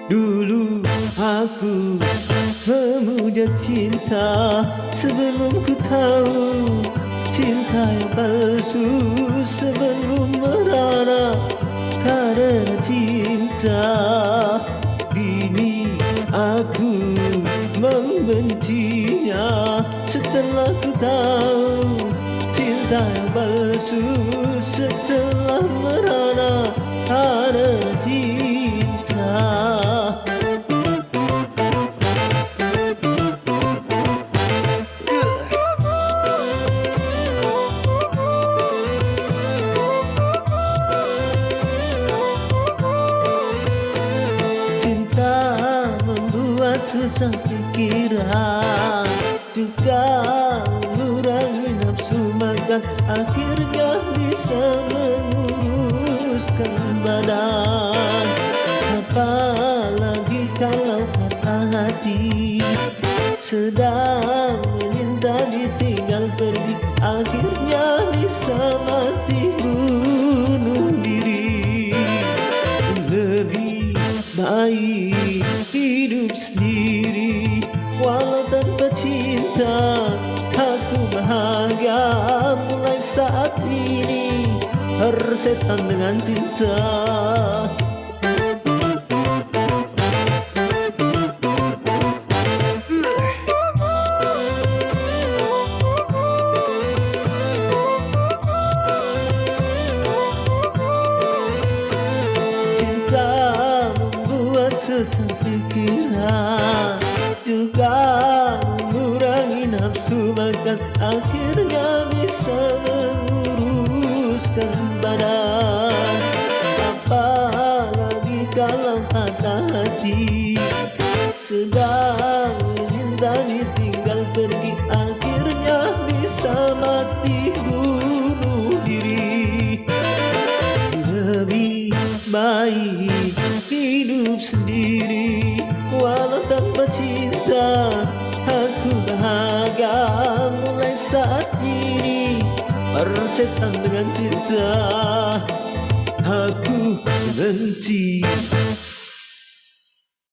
Dulu aku memuja cinta sebelum ku tahu cinta yang palsu, sebelum merana karena cinta. Kini aku membencinya setelah ku tahu cinta yang palsu, setelah merana karena cinta. Cinta membuat susah pikiran, juga mengurangi nafsu makan, akhirnya bisa menguruskan badan. Apalagi kalau patah hati, sedang meminta ditinggal pergi, akhirnya bisa mati bunuh diri. Lebih baik hidup sendiri, walau tanpa cinta. Aku bahagia mulai saat ini, tersetan dengan cinta. Susah pikiran, juga mengurangi nafsu makan, akhirnya bisa menguruskan badan. Apalagi kalau patah hati, sedang meminta ditinggal pergi, akhirnya bisa mati bunuh diri. Lebih baik hidup sendiri, walau tanpa cinta. Aku bahagia mulai saat ini, tersetan dengan cinta. Aku benci